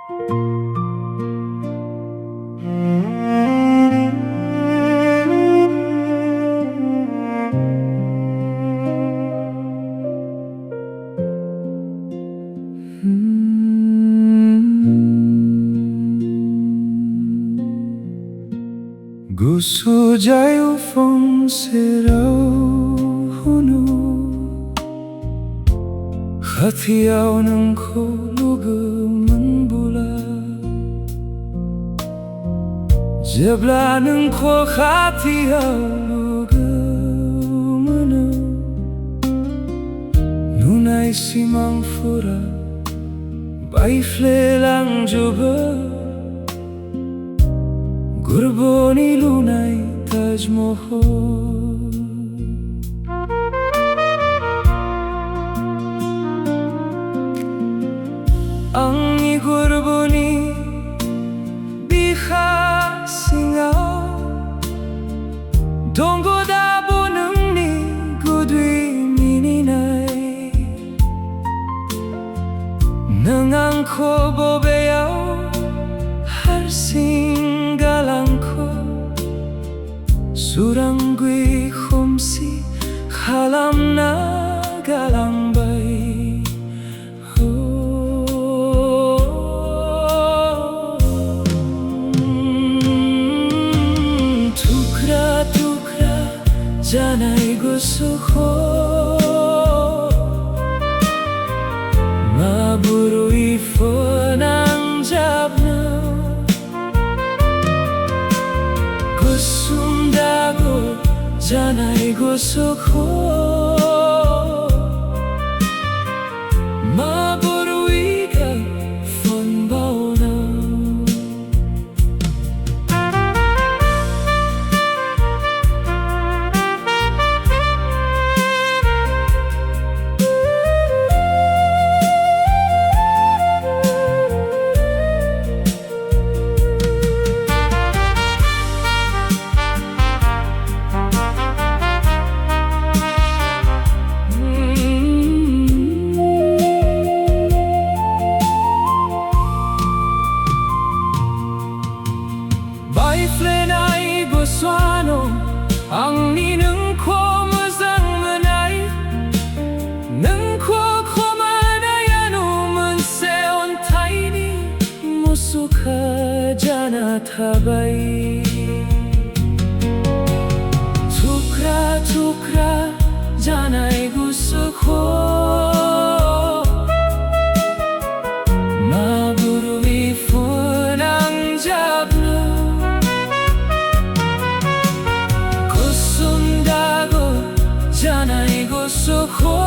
Gusto già fonserau hunu Hatiau nengko lugu membula Jebla nengko hatiau lugu menu Nunai simang fura Baifle lang juba Gurboni lunai Taj Mahal Ang gurboni biha singau Donggo dabo nung ni gudwi mininay Nang ko bobeyaw harsing galangko Suranggui khumsi halam na galangbay Tukra tukra janay gusto ko Maburui fonang jabna Gusumdago janay gusto ko Maburui ka fonbao na Baiflenay gosano ang ninang ko mazangmanay nang ko kumanayan umanseon tiny musuka jana tabay tukra tukra janay gusto ko maburui fonang jabna janay gusto ko